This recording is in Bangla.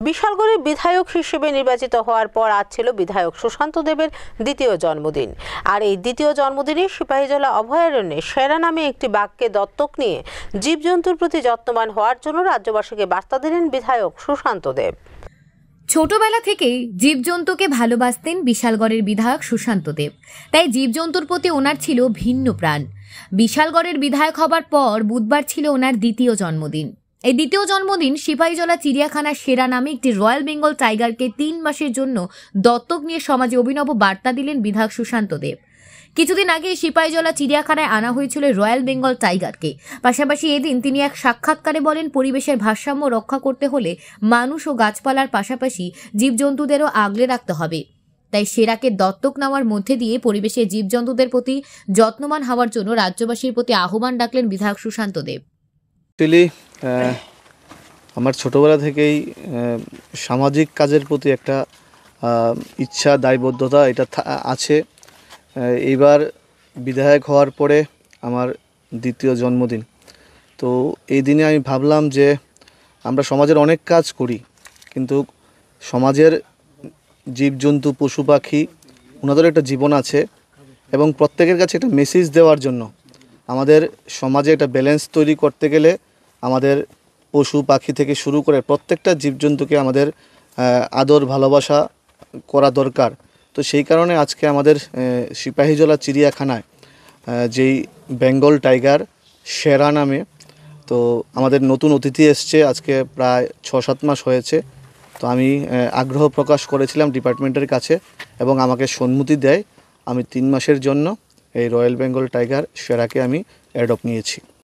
বিশালগড়ের বিধায়ক হিসেবে নির্বাচিত হওয়ার পর আজ ছিল বিধায়ক সুশান্ত দেবের দ্বিতীয় জন্মদিন। আর এই দ্বিতীয় জন্মদিনে সিপাহীজলা অভয়ারণ্যে সেরা নামে একটি বাঘকে দত্তক নিয়ে জীবজন্তুর প্রতি যত্নবান হওয়ার জন্য রাজ্যবাসীকে বার্তা দিলেন বিধায়ক সুশান্ত দেব। ছোটবেলা থেকেই জীবজন্তুকে ভালোবাসতেন বিশালগড়ের বিধায়ক সুশান্ত দেব, তাই জীবজন্তুর প্রতি ওনার ছিল ভিন্ন প্রাণ। বিশালগড়ের বিধায়ক হবার পর বুধবার ছিল ওনার দ্বিতীয় জন্মদিন। এই দ্বিতীয় জন্মদিন সিপাহীজলা চিড়িয়াখানার সেরা নামে একটি রয়্যাল বেঙ্গল টাইগারকে 3 মাসের জন্য দত্তক নিয়ে সমাজে অভিনব বার্তা দিলেন বিধায়ক সুশান্ত দেব। কিছুদিন আগে সিপাহীজলা চিড়িয়াখানায় আনা হয়েছিল রয়্যাল বেঙ্গল টাইগারকে। পাশাপাশি এদিন তিনি এক সাক্ষাৎকারে বলেন, পরিবেশের ভারসাম্য রক্ষা করতে হলে মানুষ ও গাছপালার পাশাপাশি জীবজন্তুদেরও আগলে রাখতে হবে। তাই সেরাকে দত্তক নেওয়ার মধ্যে দিয়ে পরিবেশের জীবজন্তুদের প্রতি যত্নবান হওয়ার জন্য রাজ্যবাসীর প্রতি আহ্বান ডাকলেন বিধায়ক সুশান্ত দেব। আমার ছোটবেলা থেকেই সামাজিক কাজের প্রতি একটা ইচ্ছা, দায়বদ্ধতা এটা আছে। এইবার বিধায়ক হওয়ার পরে আমার দ্বিতীয় জন্মদিন, তো এই দিনে আমি ভাবলাম যে আমরা সমাজের অনেক কাজ করি, কিন্তু সমাজের জীবজন্তু, পশু পাখি, ওনাদের একটা জীবন আছে এবং প্রত্যেকের কাছে একটা মেসেজ দেওয়ার জন্য আমাদের সমাজে একটা ব্যালেন্স তৈরি করতে গেলে আমাদের পশু পাখি থেকে শুরু করে প্রত্যেকটা জীবজন্তুকে আমাদের আদর ভালোবাসা করা দরকার। তো সেই কারণে আজকে আমাদের সিপাহীজলা চিড়িয়াখানায় যেই বেঙ্গল টাইগার সেরা নামে, তো আমাদের নতুন অতিথি এসছে, আজকে প্রায় 6-7 মাস হয়েছে। তো আমি আগ্রহ প্রকাশ করেছিলাম ডিপার্টমেন্টের কাছে এবং আমাকে সম্মতি দেয়। আমি 3 মাসের জন্য এই রয়্যাল বেঙ্গল টাইগার সেরাকে আমি অ্যাডপ্ট নিয়েছি।